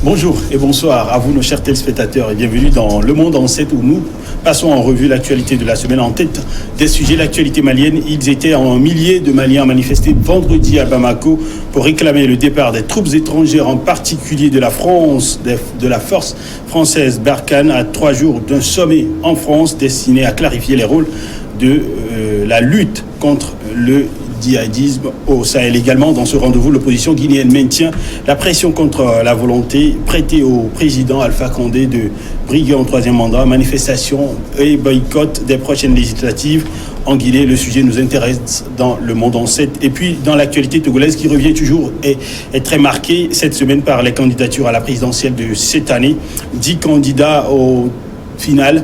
Bonjour et bonsoir à vous nos chers téléspectateurs et bienvenue dans Le Monde en 7 où nous passons en revue l'actualité de la semaine. En tête des sujets, l'actualité malienne. Ils étaient en milliers de Maliens manifestés vendredi à Bamako pour réclamer le départ des troupes étrangères, en particulier de la France, de la force française Barkhane, à 3 jours d'un sommet en France destiné à clarifier les rôles de la lutte contre le djihadisme au Sahel. Également, dans ce rendez-vous, l'opposition guinéenne maintient la pression contre la volonté prêtée au président Alpha Condé de briguer en 3e mandat, manifestation et boycott des prochaines législatives en Guinée. Le sujet nous intéresse dans Le Monde en 7. Et puis, dans l'actualité togolaise qui revient toujours et est très marquée cette semaine par les candidatures à la présidentielle de cette année. 10 candidats au final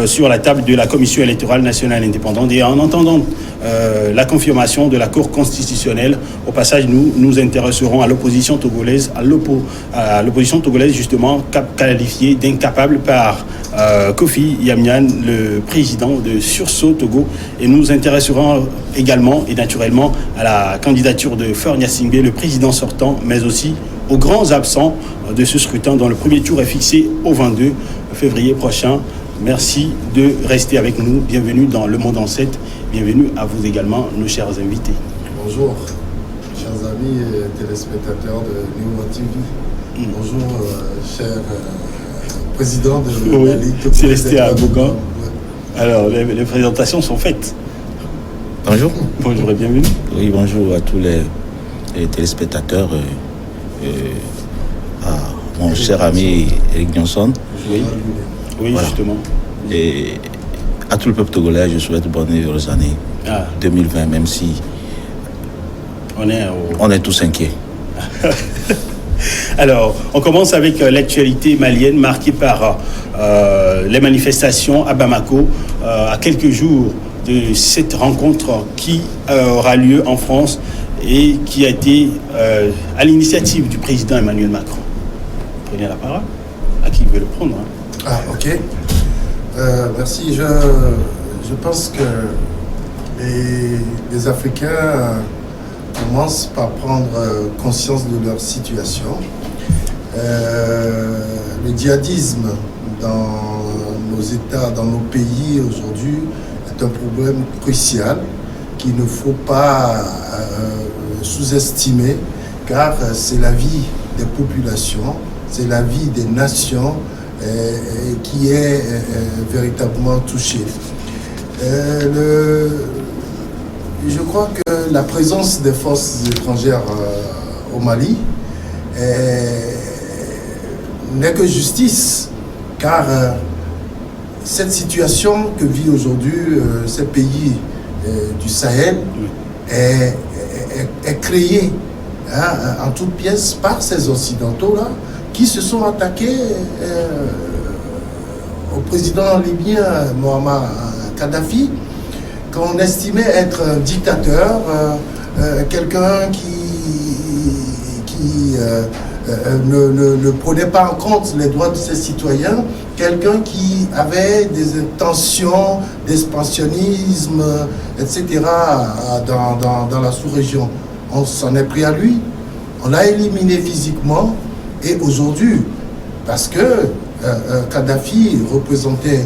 sur la table de la Commission électorale nationale indépendante. Et en entendant la confirmation de la Cour constitutionnelle, au passage, nous nous intéresserons à l'opposition togolaise, à l'opposition togolaise justement qualifiée d'incapable par Kofi Yamyan, le président de Sursaut Togo. Et nous nous intéresserons également et naturellement à la candidature de Faure Gnassingbé, le président sortant, mais aussi aux grands absents de ce scrutin dont le premier tour est fixé au 22 février prochain. Merci de rester avec nous. Bienvenue dans Le Monde en 7. Bienvenue à vous également, nos chers invités. Bonjour, chers amis et téléspectateurs de New TV. Bonjour, cher président de la Ligue Célestin Abogan. Alors, les présentations sont faites. Bonjour. Bonjour et bienvenue. Oui, bonjour à tous les téléspectateurs, à mon cher ami Eric Johnson. Oui, voilà. Justement. Et à tout le peuple togolais, je souhaite bonne et heureuse année 2020, même si on est tous inquiets. Alors, on commence avec l'actualité malienne marquée par les manifestations à Bamako, à quelques jours de cette rencontre qui aura lieu en France et qui a été à l'initiative du président Emmanuel Macron. Prenez la parole. À qui veut le prendre, hein. Ah, ok. Merci. Je pense que les Africains commencent par prendre conscience de leur situation. Le djihadisme dans nos États, dans nos pays aujourd'hui est un problème crucial qu'il ne faut pas sous-estimer, car c'est la vie des populations, c'est la vie des nations qui est véritablement touché. Je crois que la présence des forces étrangères au Mali n'est que justice, car cette situation que vit aujourd'hui ces pays du Sahel est créée en toutes pièces par ces Occidentaux-là, qui se sont attaqués au président libyen Mohamed Kadhafi, qu'on estimait être un dictateur, quelqu'un qui ne prenait pas en compte les droits de ses citoyens, quelqu'un qui avait des intentions d'expansionnisme, etc. dans la sous-région. On s'en est pris à lui, on l'a éliminé physiquement. Et aujourd'hui, parce que Kadhafi représentait,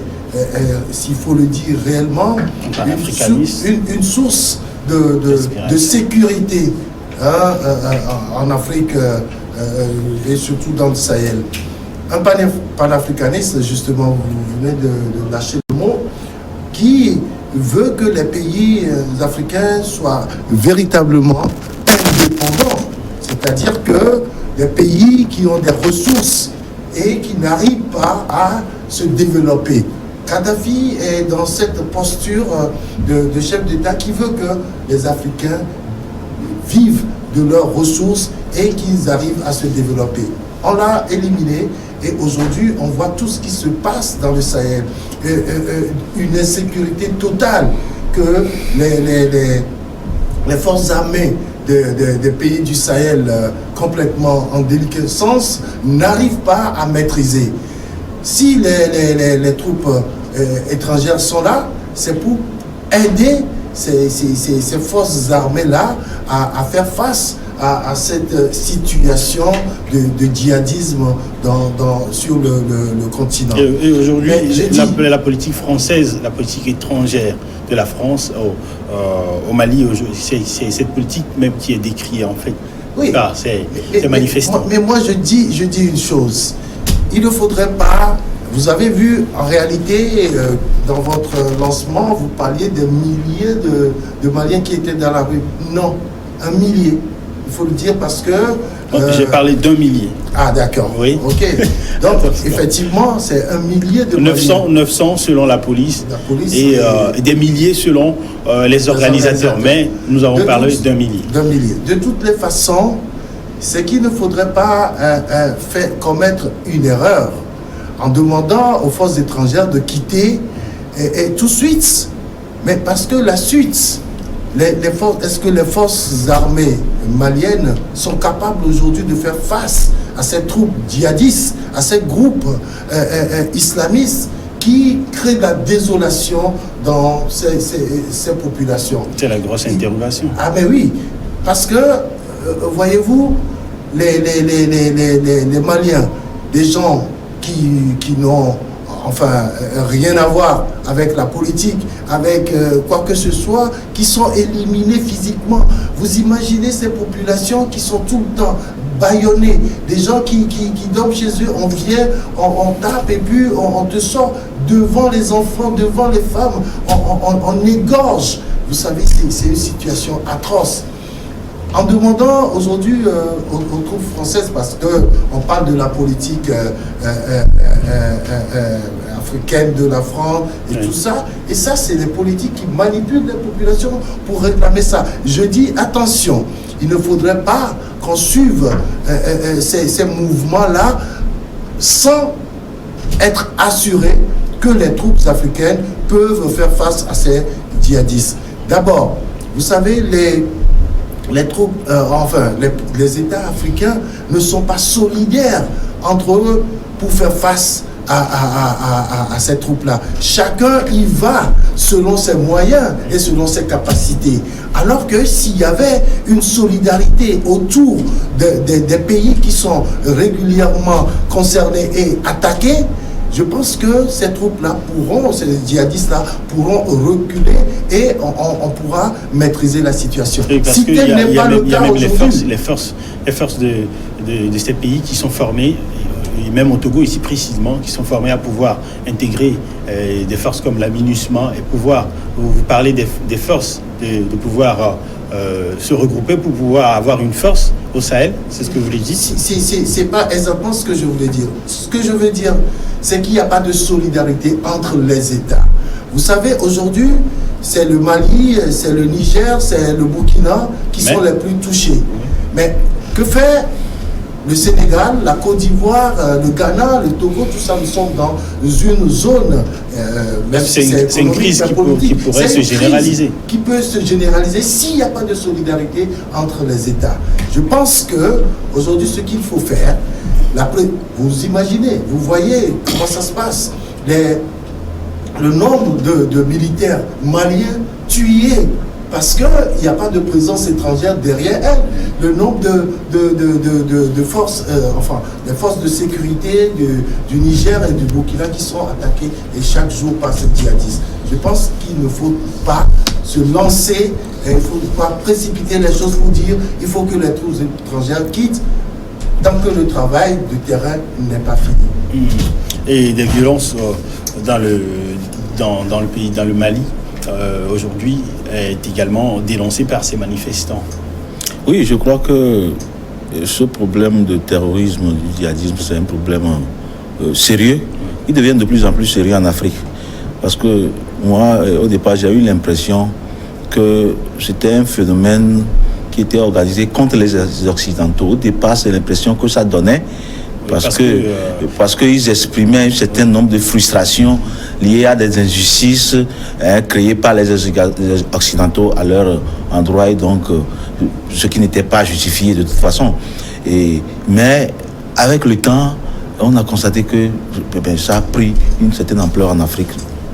s'il faut le dire réellement, une source de sécurité en Afrique et surtout dans le Sahel. Un panafricaniste, justement, vous venez de lâcher le mot, qui veut que les pays africains soient véritablement indépendants. C'est-à-dire que des pays qui ont des ressources et qui n'arrivent pas à se développer. Kadhafi est dans cette posture de chef d'État qui veut que les Africains vivent de leurs ressources et qu'ils arrivent à se développer. On l'a éliminé et aujourd'hui on voit tout ce qui se passe dans le Sahel. Une insécurité totale que les forces armées des pays du Sahel complètement en déliquescence n'arrivent pas à maîtriser. Si les troupes étrangères sont là, c'est pour aider ces forces armées-là à faire face à cette situation de djihadisme sur le continent. Et aujourd'hui, la politique française, la politique étrangère de la France au Mali, c'est cette politique même qui est décriée en fait. Oui, c'est manifestant. Mais moi je dis une chose, il ne faudrait pas. Vous avez vu, en réalité, dans votre lancement, vous parliez des milliers de Maliens qui étaient dans la rue. Non, 1 millier. Il faut le dire parce que... J'ai parlé d'1 millier. Ah, d'accord. Oui. OK. Donc, effectivement, c'est 1 millier de 900 selon la police et des milliers selon les organisateurs. Mais nous avons parlé d'1 millier. D'1 millier. De toutes les façons, c'est qu'il ne faudrait pas commettre une erreur en demandant aux forces étrangères de quitter et tout de suite. Mais parce que la suite, est-ce que les forces armées maliennes sont capables aujourd'hui de faire face à ces troupes djihadistes, à ces groupes islamistes qui créent la désolation dans ces populations? C'est la grosse interrogation. Ah mais oui, parce que, voyez-vous, les Maliens, des gens qui n'ont rien à voir avec la politique, avec quoi que ce soit, qui sont éliminés physiquement. Vous imaginez ces populations qui sont tout le temps bâillonnées, des gens qui dorment chez eux, on vient, on tape et puis on te sort devant les enfants, devant les femmes, on égorge. Vous savez, c'est une situation atroce. En demandant aujourd'hui aux troupes françaises, parce qu'on parle de la politique africaine de la France et tout ça, et ça c'est les politiques qui manipulent les populations pour réclamer ça. Je dis attention, il ne faudrait pas qu'on suive ces mouvements-là sans être assuré que les troupes africaines peuvent faire face à ces djihadistes. D'abord, vous savez, les troupes, les États africains ne sont pas solidaires entre eux pour faire face à ces troupes-là. Chacun y va selon ses moyens et selon ses capacités. Alors que s'il y avait une solidarité autour des pays qui sont régulièrement concernés et attaqués, je pense que ces troupes-là ces djihadistes-là pourront reculer et on pourra maîtriser la situation. Si tel n'est pas le cas aujourd'hui, les forces de ces pays qui sont formées, et même au Togo ici précisément, qui sont formés à pouvoir intégrer des forces comme la MINUSMA et pouvoir, vous parlez des forces, de pouvoir se regrouper pour pouvoir avoir une force au Sahel, c'est ce que vous voulez dire? C'est pas exactement ce que je voulais dire. Ce que je veux dire, c'est qu'il n'y a pas de solidarité entre les États. Vous savez, aujourd'hui, c'est le Mali, c'est le Niger, c'est le Burkina qui sont les plus touchés. Mais que fait le Sénégal, la Côte d'Ivoire, le Ghana, le Togo, tout ça, nous sommes dans une zone, même si c'est une crise qui pourrait se généraliser. Qui peut se généraliser s'il n'y a pas de solidarité entre les États. Je pense que aujourd'hui, ce qu'il faut faire, vous imaginez, vous voyez comment ça se passe. Le nombre de militaires maliens tués parce qu'il n'y a pas de présence étrangère derrière elles. Le nombre de forces, les forces de sécurité du Niger et du Burkina qui sont attaquées et chaque jour par ces djihadistes. Je pense qu'il ne faut pas se lancer, il ne faut pas précipiter les choses pour dire il faut que les troupes étrangères quittent tant que le travail du terrain n'est pas fini. Et des violences dans le pays, dans le Mali, aujourd'hui, est également dénoncée par ces manifestants. Oui, je crois que ce problème de terrorisme, du djihadisme, c'est un problème sérieux. Il devient de plus en plus sérieux en Afrique. Parce que moi, au départ, j'ai eu l'impression que c'était un phénomène qui était organisé contre les Occidentaux. Au départ, c'est l'impression que ça donnait. Parce qu'ils exprimaient un certain nombre de frustrations liées à des injustices créées par les Occidentaux à leur endroit, et donc ce qui n'était pas justifié de toute façon. Mais avec le temps, on a constaté que ça a pris une certaine ampleur en Afrique,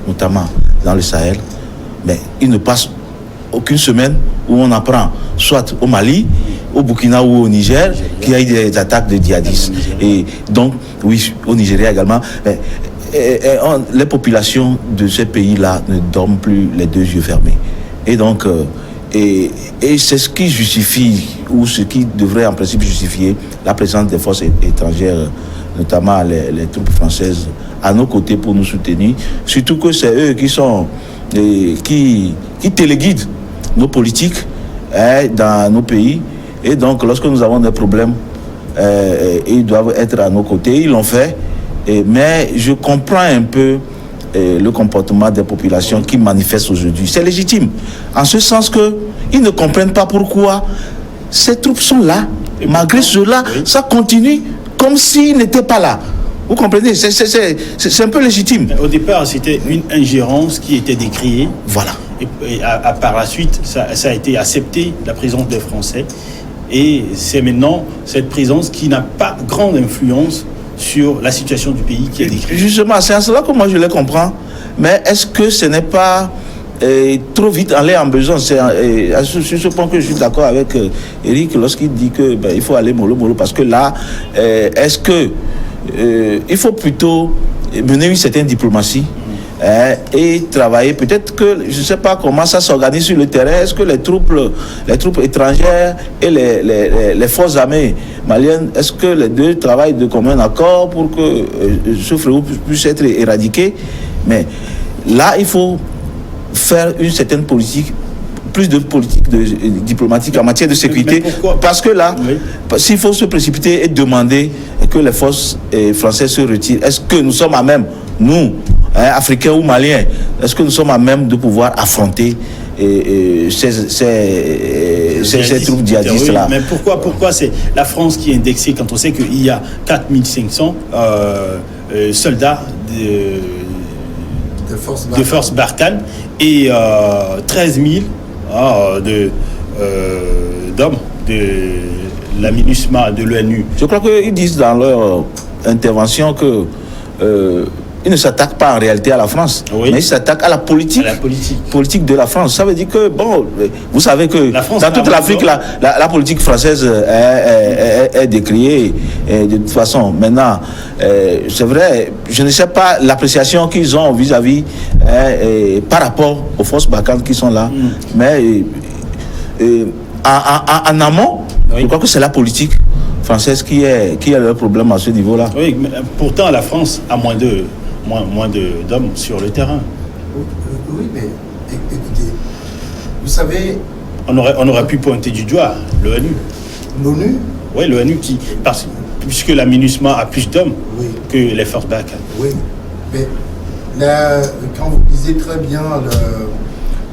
notamment dans le Sahel. Mais il ne passe aucune semaine où on apprend, soit au Mali, au Burkina ou au Niger, qu'il y a eu des attaques de djihadistes. Et donc, oui, au Nigeria également. Mais, les populations de ces pays-là ne dorment plus les deux yeux fermés. Et donc, et c'est ce qui justifie, ou ce qui devrait en principe justifier la présence des forces étrangères, notamment les troupes françaises, à nos côtés pour nous soutenir. Surtout que c'est eux qui sont, qui téléguident nos politiques dans nos pays. Et donc, lorsque nous avons des problèmes, ils doivent être à nos côtés. Ils l'ont fait. Mais je comprends un peu le comportement des populations qui manifestent aujourd'hui. C'est légitime. En ce sens qu'ils ne comprennent pas pourquoi ces troupes sont là. Et malgré cela, ça continue comme s'ils n'étaient pas là. Vous comprenez? C'est un peu légitime. Au départ, c'était une ingérence qui était décriée. Voilà. Et par la suite, ça a été accepté, la présence des Français. Et c'est maintenant cette présence qui n'a pas grande influence sur la situation du pays qui est décrite. Justement, c'est à cela que moi je les comprends. Mais est-ce que ce n'est pas trop vite aller en besoin? C'est sur ce point que je suis d'accord avec Eric lorsqu'il dit que il faut aller mollo parce que là, est-ce que il faut plutôt mener une certaine diplomatie et travailler. Peut-être que, je ne sais pas comment ça s'organise sur le terrain. Est-ce que les troupes étrangères et les forces armées maliennes, est-ce que les deux travaillent de commun accord pour que ce fléau puisse être éradiqué? Mais là, il faut faire une certaine politique, plus de politique diplomatique en matière de sécurité. Parce que là, s'il faut se précipiter et demander que les forces françaises se retirent, est-ce que nous sommes à même, nous, Africains ou Maliens, est-ce que nous sommes à même de pouvoir affronter ces troupes djihadistes-là? Mais pourquoi c'est la France qui est indexée quand on sait qu'il y a 4500 soldats de force Barkhane et 13 000 d'hommes de la MINUSMA, de l'ONU. Je crois qu'ils disent dans leur intervention que ils ne s'attaquent pas en réalité à la France, mais ils s'attaquent à la politique de la France. Ça veut dire que, bon, vous savez que dans toute l'Afrique, la politique française est décriée. Et de toute façon, maintenant, c'est vrai, je ne sais pas l'appréciation qu'ils ont vis-à-vis par rapport aux forces Barkhane qui sont là, mais en amont, je crois que c'est la politique française qui a le problème à ce niveau-là. Oui, mais pourtant la France a moins d'hommes sur le terrain. Oui, mais écoutez, vous savez... On aurait pu pointer du doigt l'ONU. L'ONU? Oui, l'ONU puisque la MINUSMA a plus d'hommes que les forces Barkhane. Oui, mais là, quand vous lisez très bien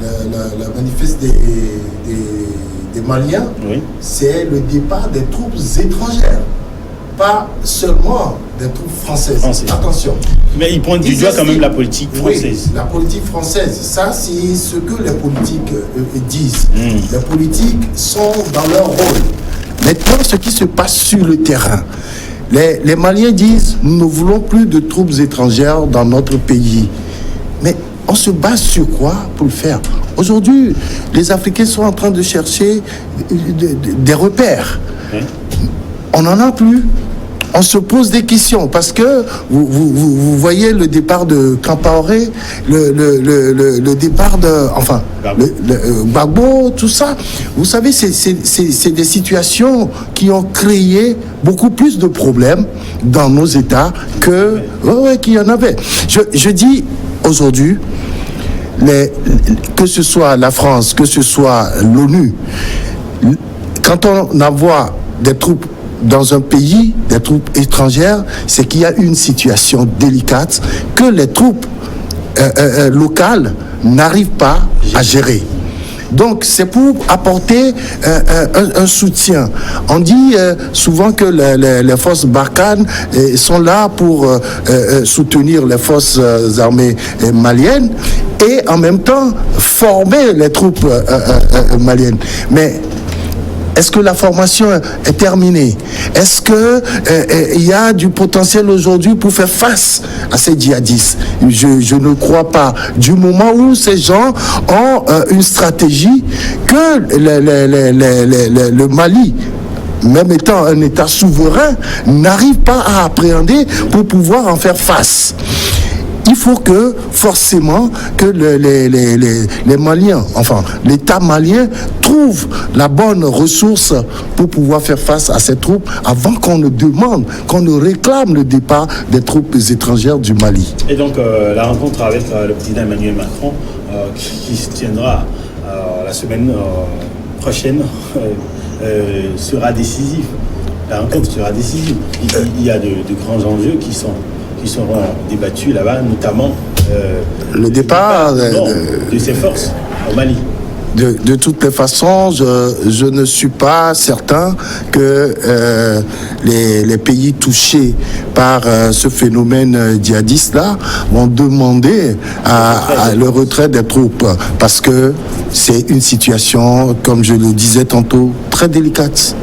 la manifeste des Maliens, c'est le départ des troupes étrangères, pas seulement des troupes françaises. Attention. Mais ils pointent du doigt quand même la politique française. Oui, la politique française, ça c'est ce que les politiques disent. Les politiques sont dans leur rôle. Maintenant, ce qui se passe sur le terrain, les Maliens disent « Nous ne voulons plus de troupes étrangères dans notre pays ». Mais on se base sur quoi pour le faire? Aujourd'hui, les Africains sont en train de chercher des repères. On n'en a plus. On se pose des questions parce que vous voyez le départ de Kampaoré, le départ de... Enfin, Gbagbo, tout ça. Vous savez, c'est des situations qui ont créé beaucoup plus de problèmes dans nos États qu'il y en avait. Je dis aujourd'hui, que ce soit la France, que ce soit l'ONU, quand on envoie des troupes dans un pays, des troupes étrangères, c'est qu'il y a une situation délicate que les troupes locales n'arrivent pas à gérer. Donc, c'est pour apporter un soutien. On dit souvent que les forces Barkhane sont là pour soutenir les forces armées maliennes et en même temps former les troupes maliennes. Mais Est-ce que la formation est terminée? Est-ce qu'il y a du potentiel aujourd'hui pour faire face à ces djihadistes? Je ne crois pas. Du moment où ces gens ont une stratégie que le Mali, même étant un État souverain, n'arrive pas à appréhender pour pouvoir en faire face. Il faut que, forcément, que les Maliens, enfin, l'État malien trouve la bonne ressource pour pouvoir faire face à ces troupes avant qu'on ne demande, qu'on ne réclame le départ des troupes étrangères du Mali. Et donc, la rencontre avec le président Emmanuel Macron, qui se tiendra la semaine prochaine, sera décisive. La rencontre sera décisive. Il y a de grands enjeux qui seront débattus là-bas, notamment le départ de ces forces au Mali. De toutes les façons, je ne suis pas certain que les pays touchés par ce phénomène djihadiste-là vont demander le retrait des troupes, parce que c'est une situation, comme je le disais tantôt, très délicate.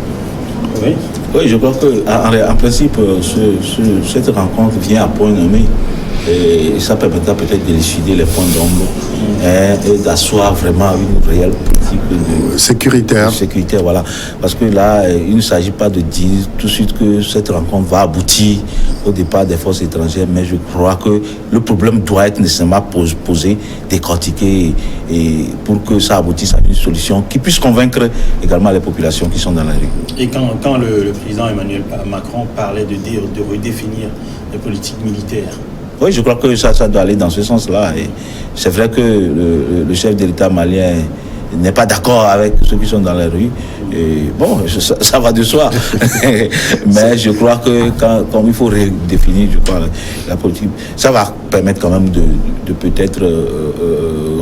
Oui. Oui, je crois qu'en principe, cette rencontre vient à point nommé. Et ça permettra peut-être d'élucider les points d'ombre et d'asseoir vraiment une réelle politique sécuritaire, voilà. Parce que là, il ne s'agit pas de dire tout de suite que cette rencontre va aboutir au départ des forces étrangères, mais je crois que le problème doit être nécessairement posé, décortiqué, et pour que ça aboutisse à une solution qui puisse convaincre également les populations qui sont dans la rue. Et quand le président Emmanuel Macron parlait de redéfinir les politiques militaires, oui, je crois que ça doit aller dans ce sens-là. Et c'est vrai que le chef de l'État malien n'est pas d'accord avec ceux qui sont dans la rue. Et bon, ça va de soi. Mais je crois que quand il faut redéfinir, je crois, la politique, ça va permettre quand même de peut-être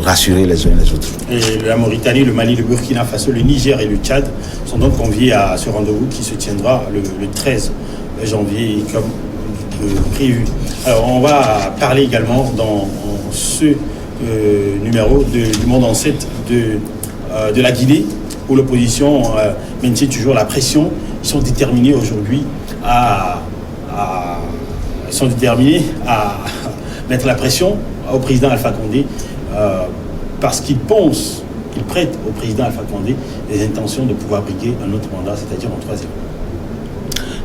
rassurer les uns et les autres. Et la Mauritanie, le Mali, le Burkina Faso, le Niger et le Tchad sont donc conviés à ce rendez-vous qui se tiendra le 13 janvier, comme prévu. Alors, on va parler également dans ce numéro du Monde en 7 de la Guinée, où l'opposition maintient toujours la pression. Ils sont déterminés aujourd'hui à mettre la pression au président Alpha Condé parce qu'ils pensent, qu'ils prêtent au président Alpha Condé les intentions de pouvoir briguer un autre mandat, c'est-à-dire en troisième.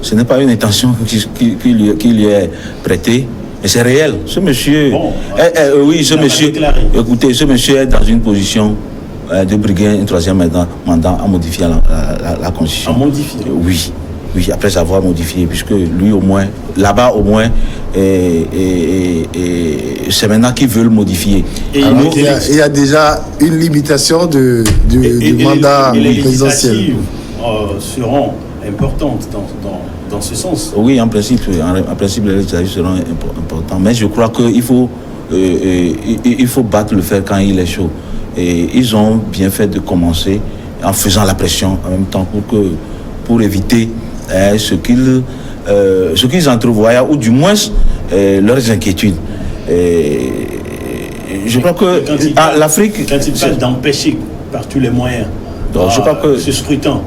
Ce n'est pas une intention qui lui est prêtée, mais c'est réel. Ce monsieur, oui, ce monsieur, écoutez, ce monsieur est dans une position de briguer un troisième mandat en modifiant la Constitution. En modifier? Oui, après avoir modifié, puisque lui au moins, là-bas au moins, c'est maintenant qu'ils veulent modifier. Alors, il y a déjà une limitation du mandat présidentiel. Les législatives seront importantes dans ce sens. Oui, en principe, les législatives seront importantes. Mais je crois qu'il faut battre le fer quand il est chaud. Et ils ont bien fait de commencer en faisant la pression en même temps pour éviter ce qu'ils entrevoyaient, ou du moins leurs inquiétudes. Je crois que l'Afrique... Quand il parle d'empêcher par tous les moyens je crois que ce scrutin...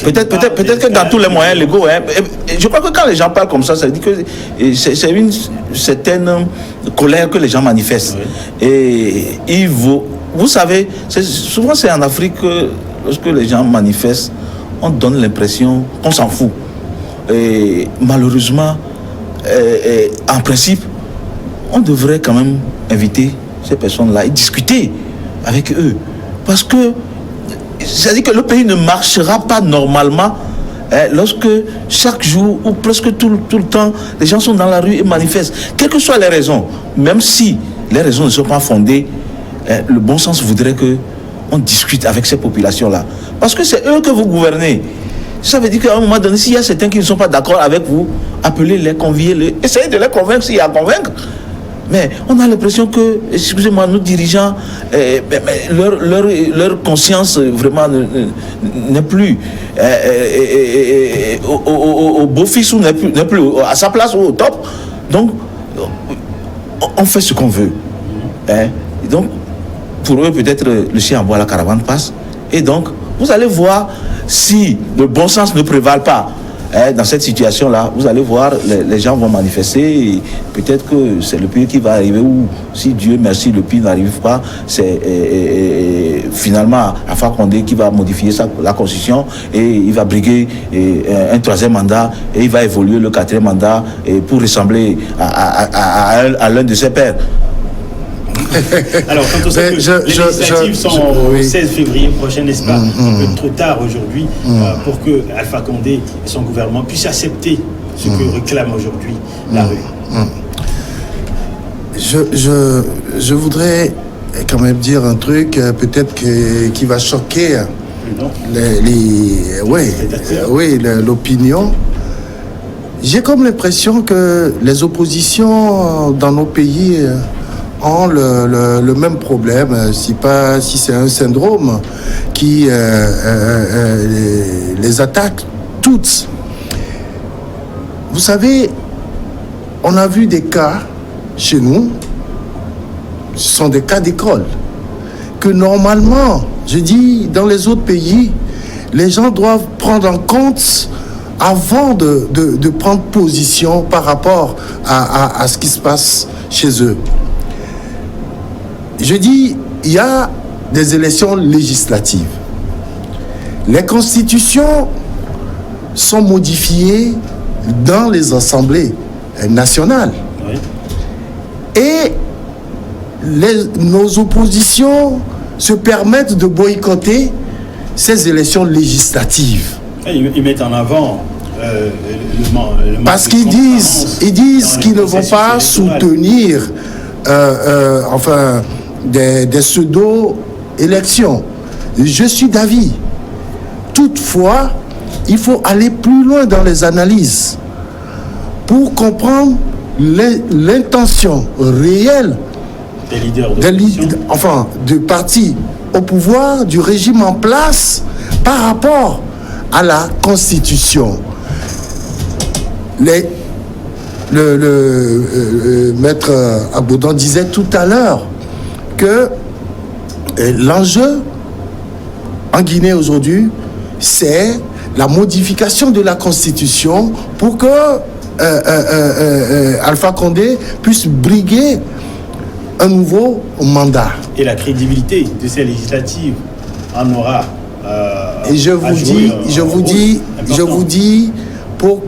Peut-être que dans tous les moyens légaux, je crois que quand les gens parlent comme ça dit que c'est une certaine colère que les gens manifestent. Oui. Et vous savez, souvent c'est en Afrique que lorsque les gens manifestent, on donne l'impression qu'on s'en fout. Et malheureusement, en principe, on devrait quand même inviter ces personnes-là et discuter avec eux. Parce que c'est-à-dire que le pays ne marchera pas normalement lorsque chaque jour ou presque tout le temps, les gens sont dans la rue et manifestent. Quelles que soient les raisons, même si les raisons ne sont pas fondées, le bon sens voudrait qu'on discute avec ces populations-là. Parce que c'est eux que vous gouvernez. Ça veut dire qu'à un moment donné, s'il y a certains qui ne sont pas d'accord avec vous, appelez-les, conviez-les, essayez de les convaincre s'il y a à convaincre. Mais on a l'impression que, excusez-moi, nos dirigeants, leur conscience vraiment n'est plus au beau-fils, ou n'est plus à sa place ou au top. Donc, on fait ce qu'on veut. Et donc, pour eux, peut-être le chien aboie, la caravane passe. Et donc, Vous allez voir si le bon sens ne prévale pas. Dans cette situation-là, vous allez voir, les gens vont manifester et peut-être que c'est le pire qui va arriver ou si Dieu merci, le pire n'arrive pas, c'est finalement Alpha Condé qui va modifier la constitution et il va briguer un troisième mandat et il va évoluer le quatrième mandat pour ressembler à l'un de ses pairs. Alors, quand on sait que les législatives sont au 16 février prochain, n'est-ce pas, un peu trop tard aujourd'hui pour que Alpha Condé et son gouvernement puissent accepter ce que réclame aujourd'hui la rue. Je voudrais quand même dire un truc peut-être qui va choquer l'opinion. J'ai comme l'impression que les oppositions dans nos pays ont le même problème, si c'est un syndrome qui les attaque toutes. Vous savez, on a vu des cas chez nous, ce sont des cas d'école, que normalement, je dis, dans les autres pays, les gens doivent prendre en compte avant de prendre position par rapport à ce qui se passe chez eux. Je dis, il y a des élections législatives. Les constitutions sont modifiées dans les assemblées nationales. Oui. Et nos oppositions se permettent de boycotter ces élections législatives. Ils mettent en avant le parce qu'ils disent qu'ils ne vont pas soutenir des pseudo-élections. Je suis d'avis. Toutefois, il faut aller plus loin dans les analyses pour comprendre l'intention réelle des leaders du parti au pouvoir, du régime en place par rapport à la Constitution. Le maître Abaudon disait tout à l'heure que l'enjeu en Guinée aujourd'hui, c'est la modification de la Constitution pour que Alpha Condé puisse briguer un nouveau mandat. Et la crédibilité de ces législatives en aura. Et je vous dis, pour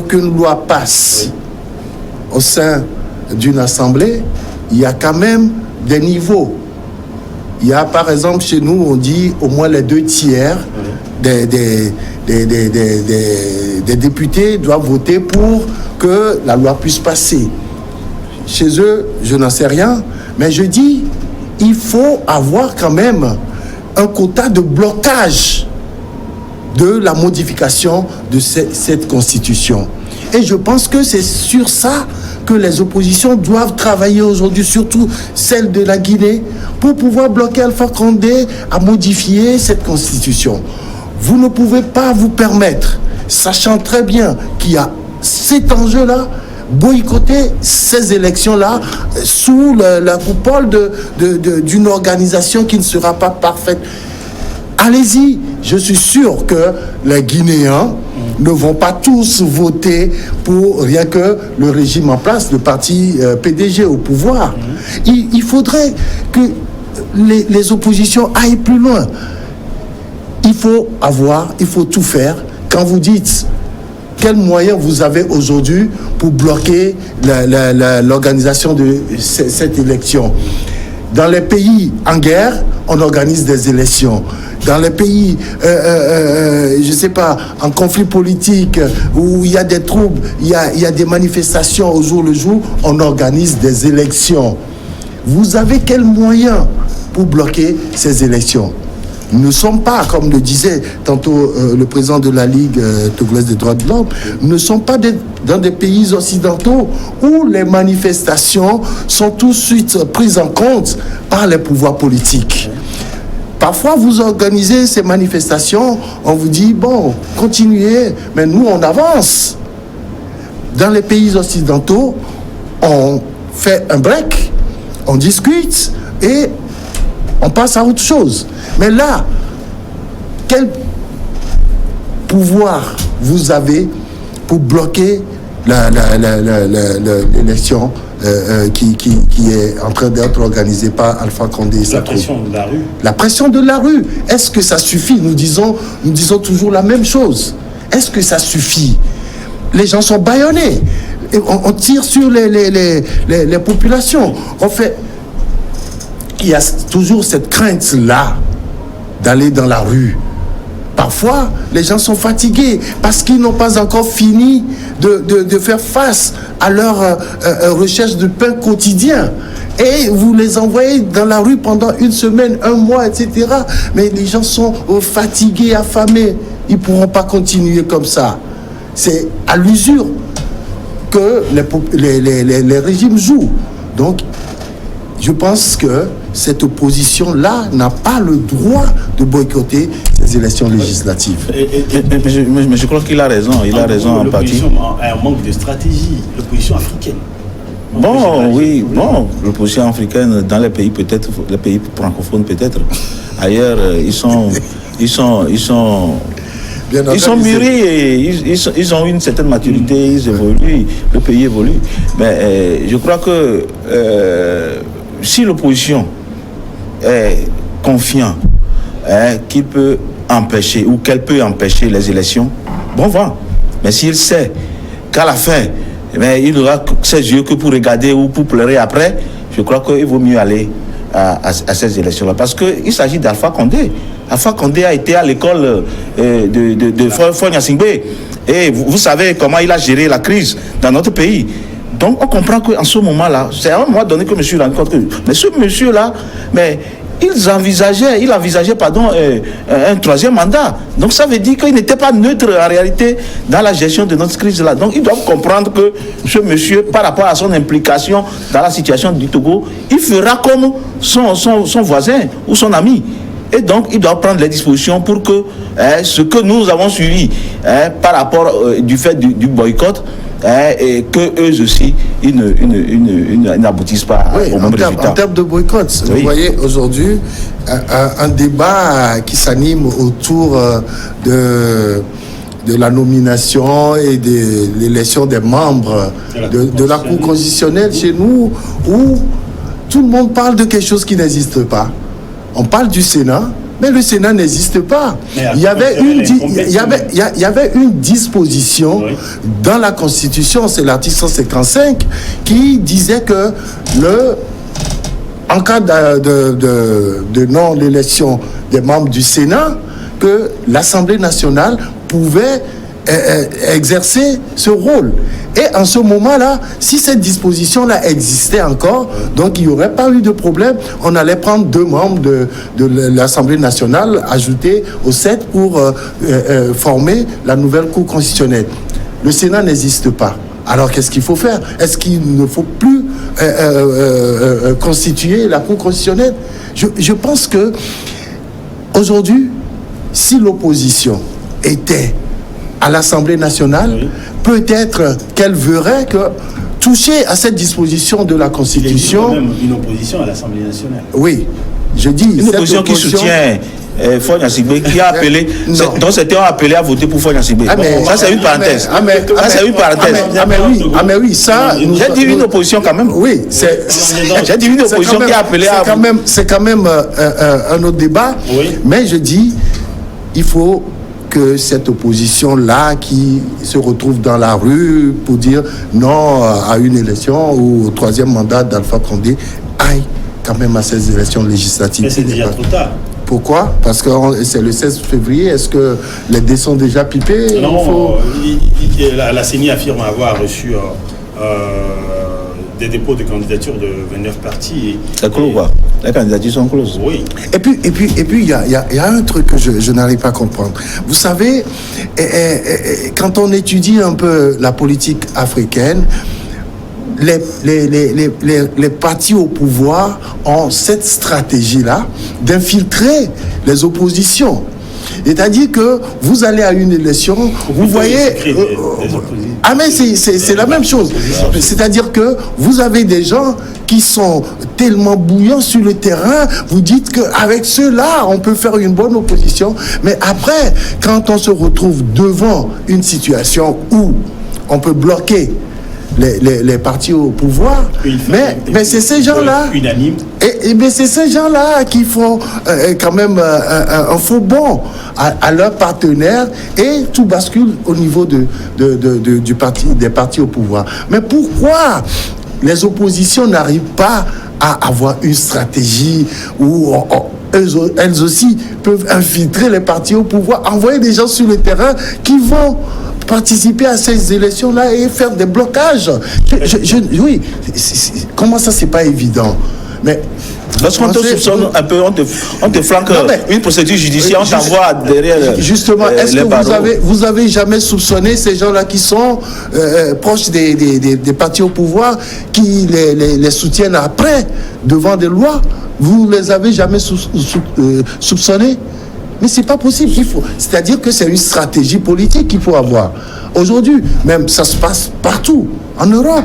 qu'une loi passe au sein d'une assemblée, il y a quand même des niveaux. Il y a par exemple chez nous, on dit au moins les 2/3 des députés doivent voter pour que la loi puisse passer. Chez eux, je n'en sais rien, mais je dis, il faut avoir quand même un quota de blocage de la modification de cette constitution. Et je pense que c'est sur ça que les oppositions doivent travailler aujourd'hui, surtout celle de la Guinée, pour pouvoir bloquer Alpha Condé à modifier cette constitution. Vous ne pouvez pas vous permettre, sachant très bien qu'il y a cet enjeu-là, boycotter ces élections-là sous la coupole d'une organisation qui ne sera pas parfaite. Allez-y, je suis sûr que les Guinéens ne vont pas tous voter pour rien que le régime en place, le parti PDG au pouvoir. Il faudrait que les oppositions aillent plus loin. Il faut tout faire. Quand vous dites quels moyens vous avez aujourd'hui pour bloquer l'organisation de cette élection. Dans les pays en guerre, on organise des élections. Dans les pays, je ne sais pas, en conflit politique, où il y a des troubles, il y a des manifestations au jour le jour, on organise des élections. Vous avez quels moyens pour bloquer ces élections? Nous ne sommes pas, comme le disait tantôt le président de la Ligue togolaise des droits de l'homme, nous ne sommes pas dans des pays occidentaux où les manifestations sont tout de suite prises en compte par les pouvoirs politiques. Parfois, vous organisez ces manifestations, on vous dit, bon, continuez, mais nous, on avance. Dans les pays occidentaux, on fait un break, on discute et on passe à autre chose. Mais là, quel pouvoir vous avez pour bloquer l'élection qui est en train d'être organisée par Alpha Condé et sa troupe? La pression de la rue. La pression de la rue. Est-ce que ça suffit? Nous disons toujours la même chose. Est-ce que ça suffit? Les gens sont bâillonnés. On tire sur les populations. Il y a toujours cette crainte-là d'aller dans la rue. Parfois, les gens sont fatigués parce qu'ils n'ont pas encore fini de faire face à leur recherche de pain quotidien. Et vous les envoyez dans la rue pendant une semaine, un mois, etc. Mais les gens sont fatigués, affamés. Ils ne pourront pas continuer comme ça. C'est à l'usure que les régimes jouent. Donc, je pense que cette opposition-là n'a pas le droit de boycotter ces élections législatives. Mais je crois qu'il a raison. Il a raison en partie. L'opposition a un manque de stratégie. L'opposition africaine. L'opposition africaine dans les pays peut-être, les pays francophones peut-être. Ailleurs, ils sont mûris et ils ont une certaine maturité, ils évoluent, le pays évolue. Mais je crois que si l'opposition est confiante qu'il peut empêcher ou qu'elle peut empêcher les élections, bon vent. Mais s'il sait qu'à la fin, il n'aura ses yeux que pour regarder ou pour pleurer après, je crois qu'il vaut mieux aller à ces élections-là. Parce qu'il s'agit d'Alpha Condé. Alpha Condé a été à l'école de Faure Gnassingbé. Et vous savez comment il a géré la crise dans notre pays. Donc on comprend qu'en ce moment-là, c'est à un moment donné que je me suis rendu compte que ce monsieur-là, il envisageait un troisième mandat. Donc ça veut dire qu'il n'était pas neutre en réalité dans la gestion de notre crise-là. Donc ils doivent comprendre que ce monsieur, par rapport à son implication dans la situation du Togo, il fera comme son voisin ou son ami. Et donc, il doit prendre les dispositions pour que ce que nous avons suivi par rapport du fait du boycott, et que eux aussi, ils n'aboutissent pas au même résultat. En termes de boycott, oui. Vous voyez aujourd'hui un débat qui s'anime autour de la nomination et de l'élection des membres de la Cour constitutionnelle chez nous, où tout le monde parle de quelque chose qui n'existe pas. On parle du Sénat, mais le Sénat n'existe pas. Il y avait une disposition dans la Constitution, c'est l'article 155, qui disait que en cas de non-élection des membres du Sénat, que l'Assemblée nationale pouvait exercer ce rôle. Et en ce moment-là, si cette disposition-là existait encore, donc il n'y aurait pas eu de problème. On allait prendre 2 membres de l'Assemblée nationale, ajoutés aux 7 pour former la nouvelle Cour constitutionnelle. Le Sénat n'existe pas. Alors qu'est-ce qu'il faut faire? Est-ce qu'il ne faut plus constituer la Cour constitutionnelle? Je pense que aujourd'hui, si l'opposition était à l'Assemblée nationale, peut-être qu'elle verrait que toucher à cette disposition de la Constitution... Il y a même une opposition à l'Assemblée nationale. Oui, je dis... Une opposition qui soutient Faure Gnassingbé, qui a appelé... Donc c'était appelé à voter pour Faure Gnassingbé. Ça c'est une parenthèse. Ça c'est une parenthèse. Mais oui, ça... J'ai dit une opposition quand même. Oui, j'ai dit une opposition qui a appelé à... C'est quand même un autre débat. Oui. Mais je dis, il faut que cette opposition-là qui se retrouve dans la rue pour dire non à une élection ou au 3e mandat d'Alpha Condé aille quand même à ces élections législatives. Mais c'est déjà trop tard. Pourquoi? Parce que c'est le 16 février. Est-ce que les dés sont déjà pipés? Non, la CENI affirme avoir reçu des dépôts de candidatures de 29 partis. C'est clos, quoi. Les candidatures sont closes. Oui. Et puis, il y a un truc que je n'arrive pas à comprendre. Vous savez, quand on étudie un peu la politique africaine, les partis au pouvoir ont cette stratégie-là d'infiltrer les oppositions. C'est-à-dire que vous allez à une élection, vous voyez... mais c'est la même chose. C'est-à-dire que vous avez des gens qui sont tellement bouillant sur le terrain. Vous dites qu'avec ceux-là, on peut faire une bonne opposition. Mais après, quand on se retrouve devant une situation où on peut bloquer les partis au pouvoir, mais c'est ces gens-là, mais c'est ces gens-là qui font quand même un faux bond à leurs partenaires et tout bascule au niveau des partis au pouvoir. Mais pourquoi les oppositions n'arrivent pas à avoir une stratégie où elles aussi peuvent infiltrer les partis au pouvoir, envoyer des gens sur le terrain qui vont participer à ces élections-là et faire des blocages. Oui, comment ça, c'est pas évident? Mais lorsqu'on te soupçonne un peu, on te flanque une procédure judiciaire, on t'envoie derrière. Justement, est-ce que vous avez jamais soupçonné ces gens-là qui sont proches des partis au pouvoir, qui les soutiennent après, devant des lois? Vous les avez jamais soupçonnés? Mais c'est pas possible. C'est-à-dire que c'est une stratégie politique qu'il faut avoir. Aujourd'hui, même ça se passe partout en Europe.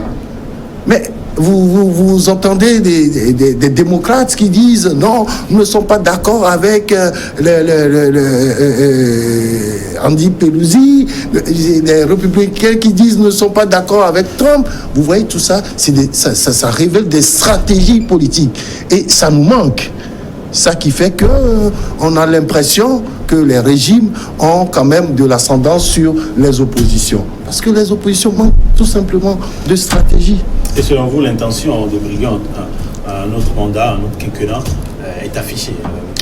Mais vous entendez des démocrates qui disent non, nous ne sommes pas d'accord avec Andy Pelosi, les républicains qui disent ne sont pas d'accord avec Trump. Vous voyez tout ça, ça révèle des stratégies politiques et ça nous manque. Ça qui fait qu'on a l'impression que les régimes ont quand même de l'ascendance sur les oppositions. Parce que les oppositions manquent tout simplement de stratégie. Et selon vous, l'intention de briguer un autre mandat, un autre quinquennat est affichée?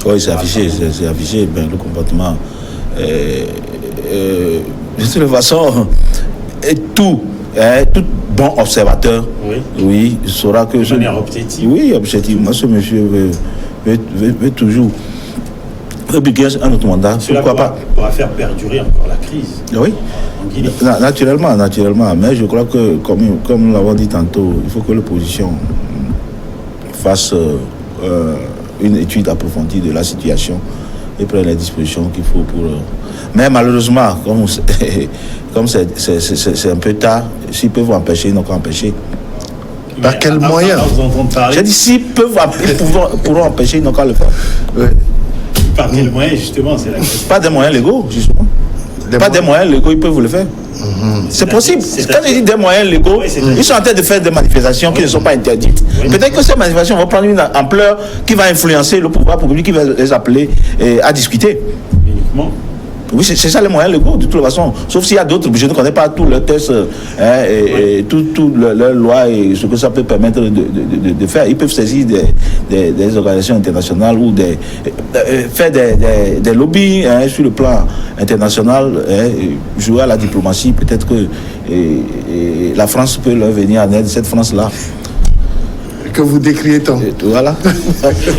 Oui, c'est affiché. Ben, le comportement. De toute façon, tout bon observateur, oui, saura que... De manière objective. Oui, objectivement. Ce monsieur veut toujours briguer un autre mandat. Cela pourra faire perdurer encore la crise. Oui. Naturellement. Mais je crois que, comme nous l'avons dit tantôt, il faut que l'opposition fasse une étude approfondie de la situation et prenne les dispositions qu'il faut pour... Mais malheureusement, comme c'est un peu tard, s'ils peuvent empêcher, ils n'ont qu'à empêcher. Par quel moyen? J'ai dit, s'ils pourront empêcher, ils n'ont qu'à le faire. Oui. Par quel moyen, justement, c'est la question. Pas des moyens légaux, justement. Des moyens légaux, ils peuvent vous le faire. C'est possible. Quand je dis des moyens légaux, ils sont en train de faire des manifestations qui ne sont pas interdites. Peut-être que ces manifestations vont prendre une ampleur qui va influencer le pouvoir public, qui va les appeler à discuter. Uniquement. Oui, c'est ça les moyens légaux, de toute façon. Sauf s'il y a d'autres, je ne connais pas tous leurs tests, et toutes leurs lois et ce que ça peut permettre de faire. Ils peuvent saisir des organisations internationales ou faire des lobbies sur le plan international, jouer à la diplomatie. Peut-être que la France peut leur venir en aide, cette France-là. Que vous décriez tant. Voilà.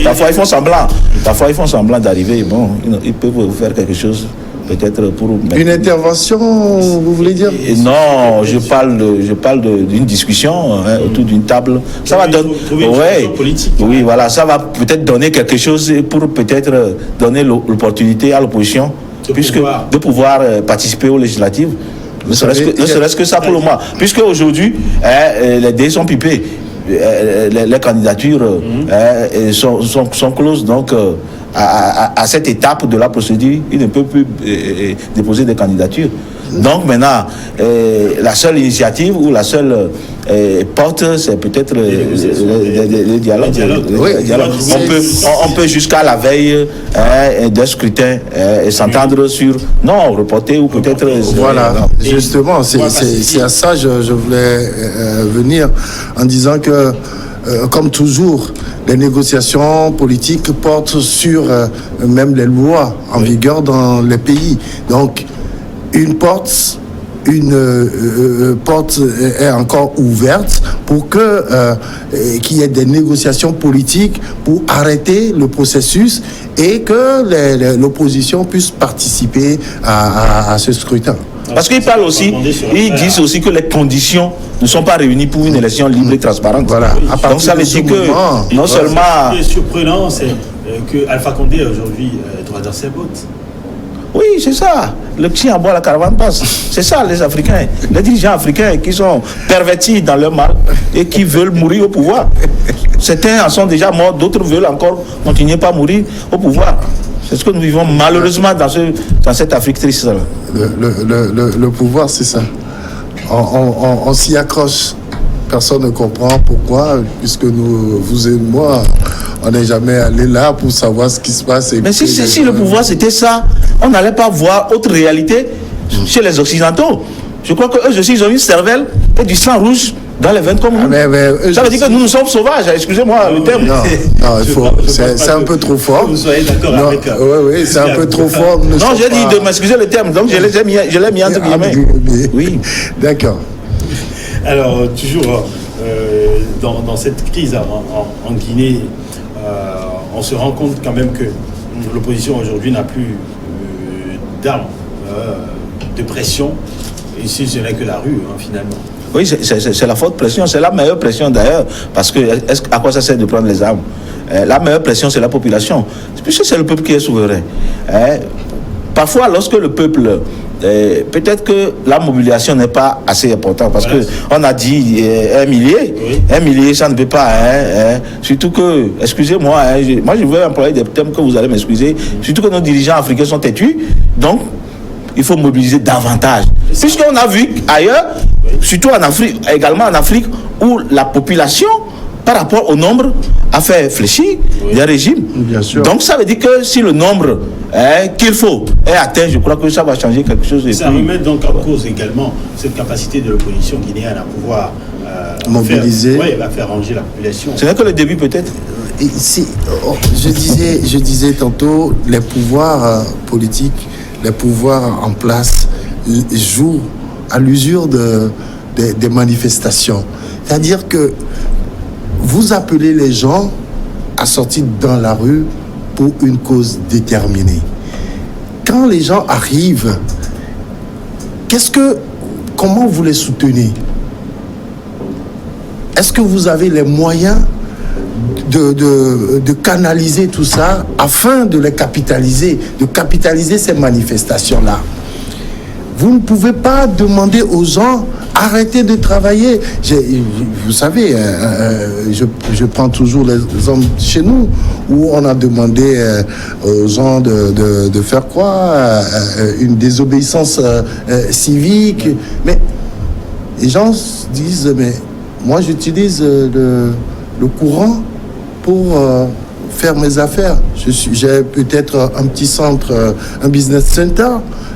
Parfois ils font semblant d'arriver. Bon, ils peuvent faire quelque chose. Peut-être pour... Une intervention, vous voulez dire? Non, je parle d'une discussion autour d'une table. Ça va donner... Oui, voilà, ça va peut-être donner quelque chose pour peut-être donner l'opportunité à l'opposition de pouvoir participer aux législatives. Ne serait-ce que ça pour le moment. Puisque aujourd'hui, les dés sont pipés. Les candidatures sont closes, donc à cette étape de la procédure, il ne peut plus déposer des candidatures. Donc maintenant, la seule initiative ou la seule porte, c'est peut-être le dialogue. On peut jusqu'à la veille d'un scrutin s'entendre sur non, reporter ou peut-être... Voilà, justement, c'est à ça que je voulais venir en disant que comme toujours, les négociations politiques portent sur même les lois en vigueur dans les pays. Donc, une porte est encore ouverte pour qu'il y ait des négociations politiques pour arrêter le processus et que l'opposition puisse participer à ce scrutin. Parce qu'ils parlent aussi, ils disent aussi que les conditions ne sont pas réunies pour une élection libre et transparente. Voilà. Donc ça veut dire que non seulement... Ce qui est surprenant, c'est que Alpha Condé aujourd'hui droit dans ses bottes. Oui, c'est ça. le chien aboie, la caravane passe. C'est ça les Africains, les dirigeants africains qui sont pervertis dans leur mal et qui veulent mourir au pouvoir. Certains en sont déjà morts, d'autres veulent encore continuer pas mourir au pouvoir. C'est ce que nous vivons malheureusement dans cette Afrique triste. Là. Le pouvoir, c'est ça. On s'y accroche. Personne ne comprend pourquoi, puisque vous et moi, on n'est jamais allé là pour savoir ce qui se passe. Mais si le pouvoir c'était ça, on n'allait pas voir autre réalité chez les Occidentaux. Je crois qu'eux aussi, ils ont une cervelle et du sang rouge dans les veines comme nous. Ça veut dire que nous sommes sauvages, excusez-moi le terme. Non, c'est un peu trop fort. Vous soyez d'accord avec... Oui, c'est un peu trop fort. Non, j'ai dit de m'excuser le terme, donc je l'ai mis entre guillemets. Oui. D'accord. Alors, toujours dans cette crise en Guinée, on se rend compte quand même que l'opposition aujourd'hui n'a plus d'armes de pression. Ici, ce n'est que la rue, finalement. Oui, c'est la forte pression, c'est la meilleure pression d'ailleurs, parce que à quoi ça sert de prendre les armes? La meilleure pression, c'est la population, puisque c'est le peuple qui est souverain. Parfois, lorsque le peuple... peut-être que la mobilisation n'est pas assez importante, parce qu'on a dit 1 millier, oui. 1 millier, ça ne peut pas, surtout que, excusez-moi, moi je veux employer des termes que vous allez m'excuser, surtout que nos dirigeants africains sont têtus, donc il faut mobiliser davantage. Puisqu'on a vu ailleurs, surtout en Afrique, également en Afrique, où la population, par rapport au nombre, a fait fléchir des régimes. Bien sûr. Donc ça veut dire que si le nombre qu'il faut est atteint, je crois que ça va changer quelque chose. Ça remet donc en cause également cette capacité de l'opposition guinéenne à pouvoir mobiliser, faire ranger la population. Ce n'est que le début peut-être. Je disais tantôt, les pouvoirs politiques, les pouvoirs en place jouent à l'usure des manifestations. C'est-à-dire que vous appelez les gens à sortir dans la rue pour une cause déterminée. Quand les gens arrivent, comment vous les soutenez? Est-ce que vous avez les moyens de canaliser tout ça afin de les capitaliser, de capitaliser ces manifestations-là? Vous ne pouvez pas demander aux gens arrêtez de travailler. Vous savez, je prends toujours les hommes chez nous où on a demandé aux gens de faire quoi, une désobéissance civique. Mais les gens disent mais moi j'utilise le courant pour faire mes affaires. J'ai peut-être un petit centre, un business center.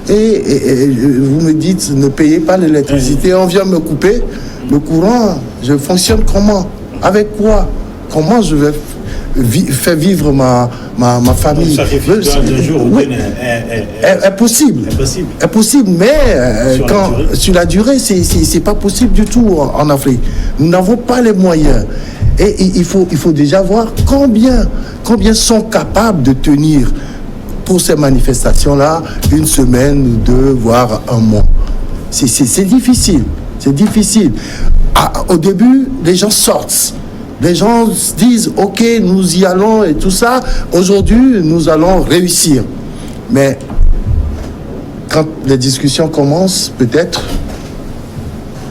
Et vous me dites, ne payez pas l'électricité, on vient me couper le courant. Je fonctionne comment? Avec quoi? Comment je vais faire vivre ma famille? Est possible. Est possible, mais sur la durée, c'est pas possible du tout en Afrique. Nous n'avons pas les moyens. Et il faut déjà voir combien sont capables de tenir pour ces manifestations-là, 1 semaine ou 2, voire 1 mois. C'est difficile. C'est difficile. Au début, les gens sortent. Les gens se disent, OK, nous y allons et tout ça. Aujourd'hui, nous allons réussir. Mais quand les discussions commencent, peut-être,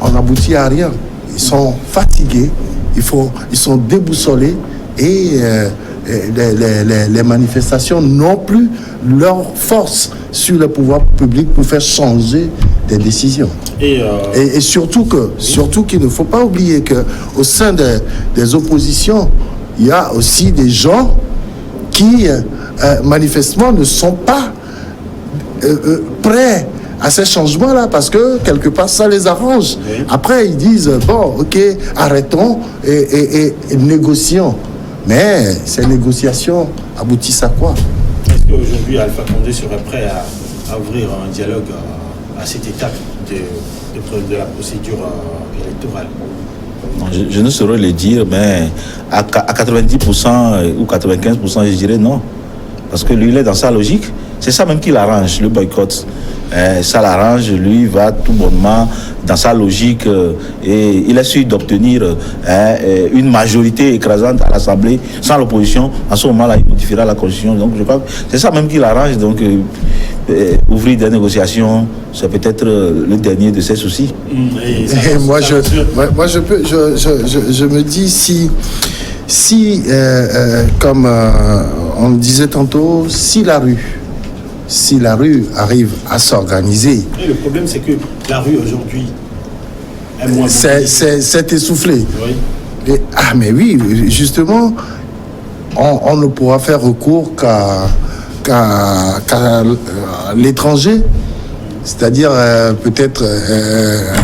on n'aboutit à rien. Ils sont fatigués, ils sont déboussolés et... Les manifestations n'ont plus leur force sur le pouvoir public pour faire changer des décisions. Et surtout qu'il ne faut pas oublier qu'au sein des oppositions, il y a aussi des gens qui manifestement ne sont pas prêts à ces changements-là parce que quelque part ça les arrange. Oui. Après ils disent bon ok arrêtons et négocions. Mais ces négociations aboutissent à quoi? Est-ce qu'aujourd'hui Alpha Condé serait prêt à ouvrir un dialogue à cette étape de la procédure électorale? Non, je ne saurais le dire, mais à 90% ou 95%, je dirais non. Parce que lui, il est dans sa logique. C'est ça même qui l'arrange, le boycott. ça l'arrange, lui va tout bonnement dans sa logique et il a su d'obtenir une majorité écrasante à l'Assemblée sans l'opposition. À ce moment-là, il modifiera la Constitution. Donc je crois que c'est ça même qui l'arrange. Donc ouvrir des négociations, c'est peut-être le dernier de ses soucis. Et moi, je me dis si comme on le disait tantôt, si la rue arrive à s'organiser. Le problème, c'est que la rue aujourd'hui est moins. C'est essoufflé. Oui. Mais oui, justement, on ne pourra faire recours qu'à l'étranger. C'est-à-dire peut-être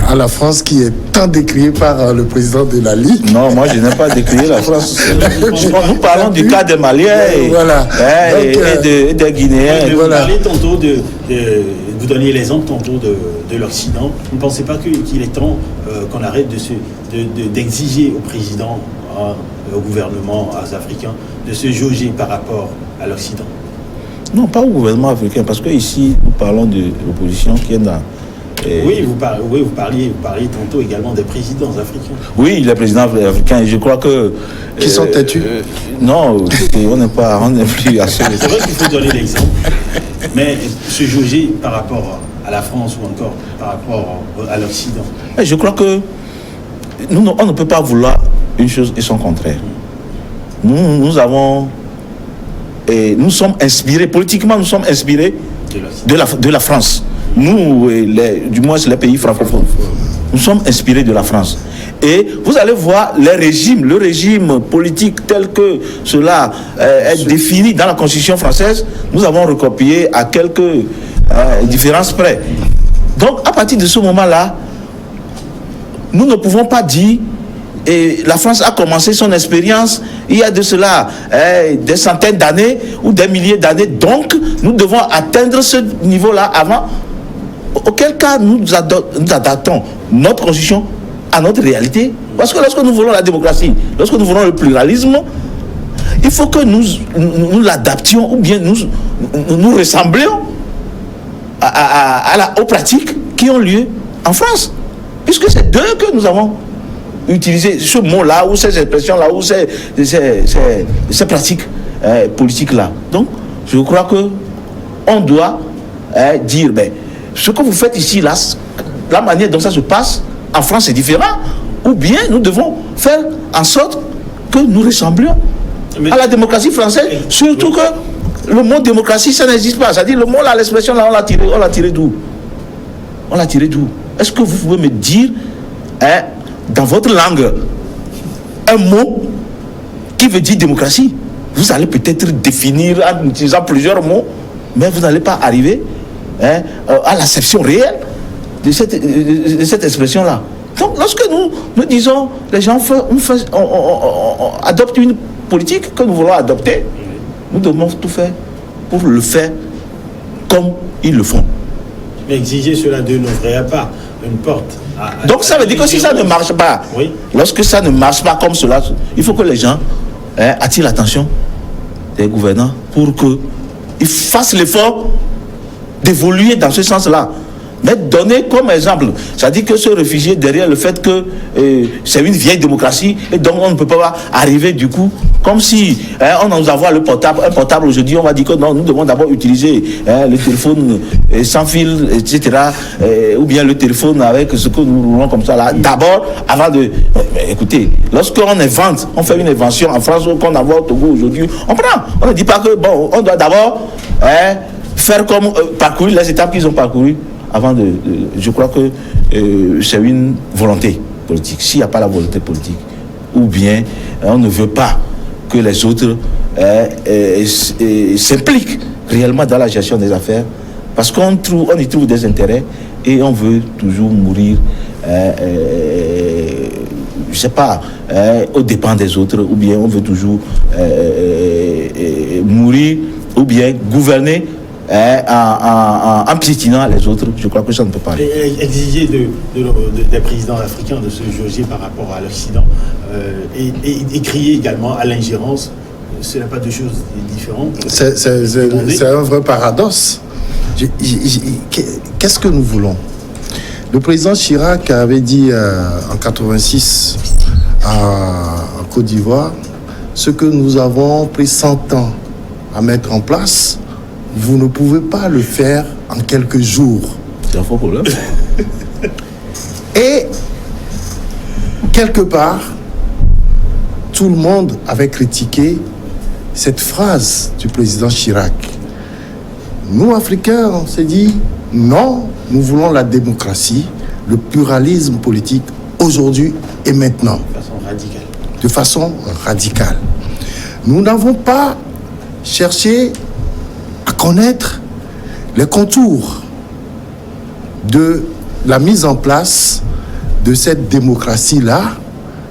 à la France qui est tant décriée par le président de la Ligue. Non, moi je n'ai pas décrié la France. Nous parlons du cas des Maliens et des Guinéens. Vous parlez tantôt vous donniez l'exemple tantôt de l'Occident. Vous ne pensez pas qu'il est temps qu'on arrête d'exiger au président, au gouvernement africain, de se jauger par rapport à l'Occident? Non, pas au gouvernement africain, parce que ici nous parlons de l'opposition qui est dans. Oui, vous parliez tantôt également des présidents africains. Oui, les présidents africains, et je crois que. Qui sont têtus? Non, on n'est plus assez. C'est vrai qu'il faut donner l'exemple, mais se jauger par rapport à la France ou encore par rapport à l'Occident. Je crois que on ne peut pas vouloir une chose et son contraire. Nous avons. Et nous sommes inspirés, politiquement nous sommes inspirés de la France. Nous, du moins les pays francophones, nous sommes inspirés de la France. Et vous allez voir le régime politique tel que cela est défini dans la Constitution française, nous avons recopié à quelques différences près. Donc à partir de ce moment-là, nous ne pouvons pas dire. Et la France a commencé son expérience il y a de cela des centaines d'années ou des milliers d'années. Donc, nous devons atteindre ce niveau-là avant. Auquel cas, nous adaptons notre constitution à notre réalité. Parce que lorsque nous voulons la démocratie, lorsque nous voulons le pluralisme, il faut que nous l'adaptions ou bien nous ressemblions aux pratiques qui ont lieu en France. Puisque c'est d'eux que nous avons utiliser ce mot-là, ou ces expressions-là, ou ces pratiques politiques-là. Donc, je crois que on doit dire, ce que vous faites ici, là, la manière dont ça se passe, en France, c'est différent. Ou bien, nous devons faire en sorte que nous ressemblions à la démocratie française. Surtout que le mot démocratie, ça n'existe pas. C'est-à-dire, le mot-là, l'expression-là, on l'a tiré d'où? On l'a tiré d'où? Est-ce que vous pouvez me dire, dans votre langue, un mot qui veut dire démocratie? Vous allez peut-être définir en utilisant plusieurs mots, mais vous n'allez pas arriver à l'acception réelle de cette expression-là. Donc, lorsque nous disons, les gens on adopte une politique que nous voulons adopter, nous devons tout faire pour le faire comme ils le font. Mais exiger cela de n'ouvrir pas une porte. Donc ça veut dire que si ça ne marche pas, oui, lorsque ça ne marche pas comme cela, il faut que les gens attirent l'attention des gouvernants pour qu'ils fassent l'effort d'évoluer dans ce sens-là. Mais donner comme exemple, c'est-à-dire que se réfugier derrière le fait que c'est une vieille démocratie et donc on ne peut pas arriver du coup, comme si on nous envoie un portable aujourd'hui, on va dire que non, nous devons d'abord utiliser le téléphone sans fil, etc. Ou bien le téléphone avec ce que nous roulons comme ça là, d'abord, avant de... Mais écoutez, lorsqu'on invente, on fait une invention en France ou qu'on envoie au Togo aujourd'hui, on prend. On ne dit pas que, bon, on doit d'abord faire comme parcourir les étapes qu'ils ont parcourues. Je crois que c'est une volonté politique. S'il n'y a pas la volonté politique, ou bien on ne veut pas que les autres s'impliquent réellement dans la gestion des affaires, parce qu'on y trouve des intérêts et on veut toujours mourir, je ne sais pas, aux dépens des autres, ou bien on veut toujours mourir, ou bien gouverner en piétinant les autres. Je crois que ça ne peut pas aller. Exiger des présidents africains de se jauger par rapport à l'Occident et crier également à l'ingérence, ce n'est pas deux choses différentes. C'est un vrai paradoxe. Qu'est-ce que nous voulons? Le président Chirac avait dit en 86 en Côte d'Ivoire, ce que nous avons pris 100 ans à mettre en place, vous ne pouvez pas le faire en quelques jours. C'est un faux problème. Et quelque part, tout le monde avait critiqué cette phrase du président Chirac. Nous, Africains, on s'est dit, non, nous voulons la démocratie, le pluralisme politique, aujourd'hui et maintenant. De façon radicale. Nous n'avons pas cherché à connaître les contours de la mise en place de cette démocratie-là,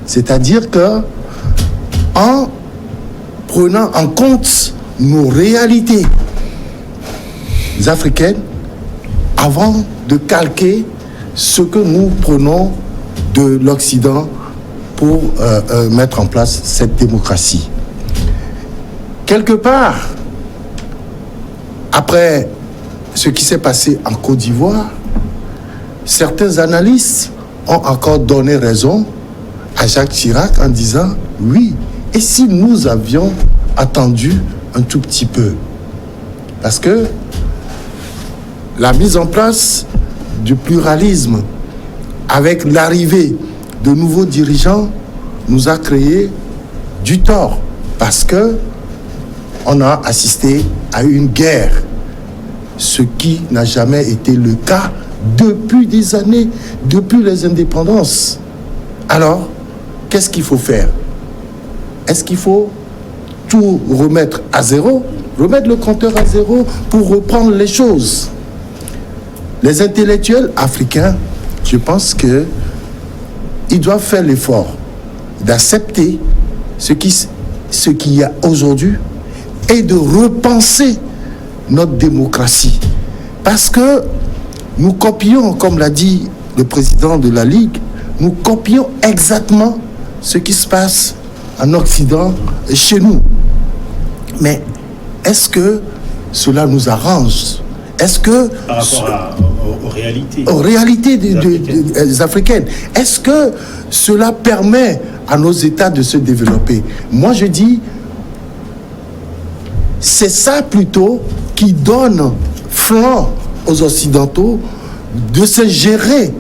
c'est-à-dire que en prenant en compte nos réalités africaines avant de calquer ce que nous prenons de l'Occident pour mettre en place cette démocratie. Quelque part, après ce qui s'est passé en Côte d'Ivoire, certains analystes ont encore donné raison à Jacques Chirac en disant « Oui, et si nous avions attendu un tout petit peu ?» Parce que la mise en place du pluralisme avec l'arrivée de nouveaux dirigeants nous a créé du tort parce que on a assisté à une guerre, ce qui n'a jamais été le cas depuis des années, depuis les indépendances. Alors, qu'est-ce qu'il faut faire? Est-ce qu'il faut tout remettre à zéro, remettre le compteur à zéro pour reprendre les choses? Les intellectuels africains, je pense que ils doivent faire l'effort d'accepter ce qu'il y a aujourd'hui et de repenser notre démocratie. Parce que nous copions, comme l'a dit le président de la Ligue, nous copions exactement ce qui se passe en Occident et chez nous. Mais est-ce que cela nous arrange? Est-ce que... Par rapport aux réalités des Africaines. Est-ce que cela permet à nos États de se développer? Moi, je dis, c'est ça plutôt qui donne flanc aux Occidentaux de se gérer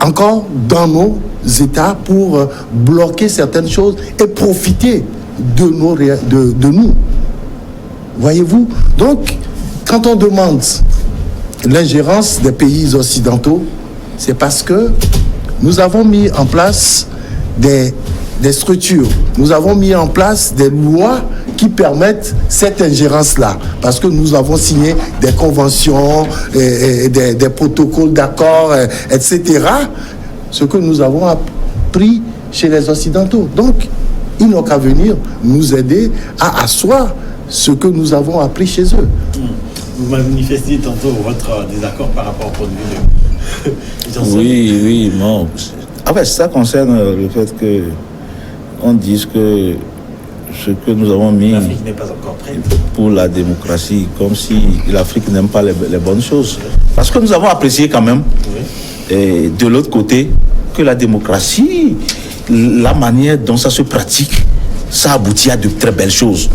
encore dans nos États pour bloquer certaines choses et profiter de nous. Voyez-vous? Donc, quand on demande l'ingérence des pays occidentaux, c'est parce que nous avons mis en place des structures, nous avons mis en place des lois qui permettent cette ingérence-là, parce que nous avons signé des conventions, des protocoles d'accord, etc. Ce que nous avons appris chez les Occidentaux. Donc, ils n'ont qu'à venir nous aider à asseoir ce que nous avons appris chez eux. Vous manifestez tantôt votre désaccord par rapport au point de vue de... Oui, non. En fait, ça concerne le fait que on dise que ce que nous avons mis l'Afrique n'est pas encore prête pour la démocratie, comme si l'Afrique n'aime pas les bonnes choses. Parce que nous avons apprécié quand même, et de l'autre côté, que la démocratie, la manière dont ça se pratique, ça aboutit à de très belles choses.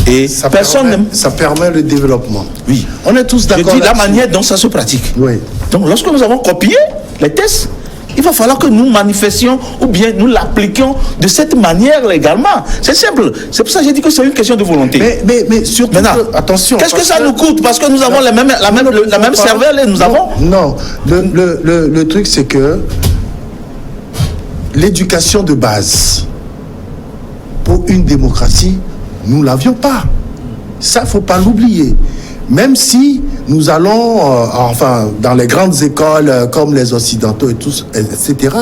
Et ça permet le développement. Oui. On est tous d'accord. Je dis la manière dont ça se pratique. Oui. Donc, lorsque nous avons copié les tests, il va falloir que nous manifestions ou bien nous l'appliquions de cette manière légalement. C'est simple. C'est pour ça que j'ai dit que c'est une question de volonté. Mais surtout, attention. Qu'est-ce que ça nous coûte? Parce que nous avons la même cervelle et nous avons... Non, le truc c'est que l'éducation de base pour une démocratie, nous ne l'avions pas. Ça, il ne faut pas l'oublier. Même si nous allons, dans les grandes écoles comme les Occidentaux et tous, etc.,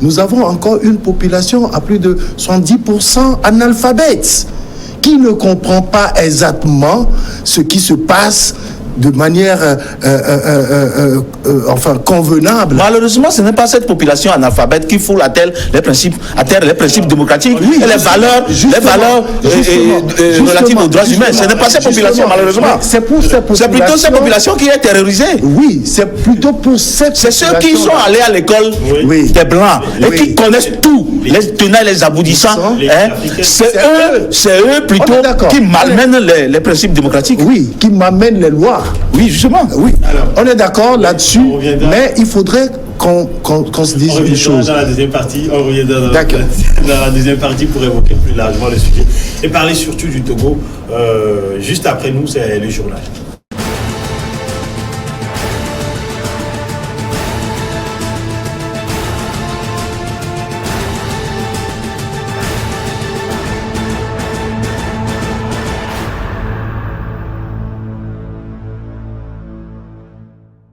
nous avons encore une population à plus de 70% analphabète, qui ne comprend pas exactement ce qui se passe de manière enfin convenable. Malheureusement, ce n'est pas cette population analphabète qui fout à terre les principes démocratiques et les valeurs relatives aux droits humains. Ce n'est pas cette population, malheureusement. C'est pour cette population. C'est plutôt cette population qui est terrorisée. Oui, c'est plutôt pour cette C'est ceux qui sont allés à l'école des Blancs et qui connaissent tout, les tenants et les aboutissants. C'est eux plutôt qui malmènent les principes démocratiques. Oui, qui m'amènent les lois. Oui, justement. Oui. Alors, on est d'accord là-dessus, mais il faudrait qu'on se dise une chose. Dans la deuxième partie, on reviendra dans la deuxième partie pour évoquer plus largement le sujet et parler surtout du Togo. Juste après nous, c'est le journal.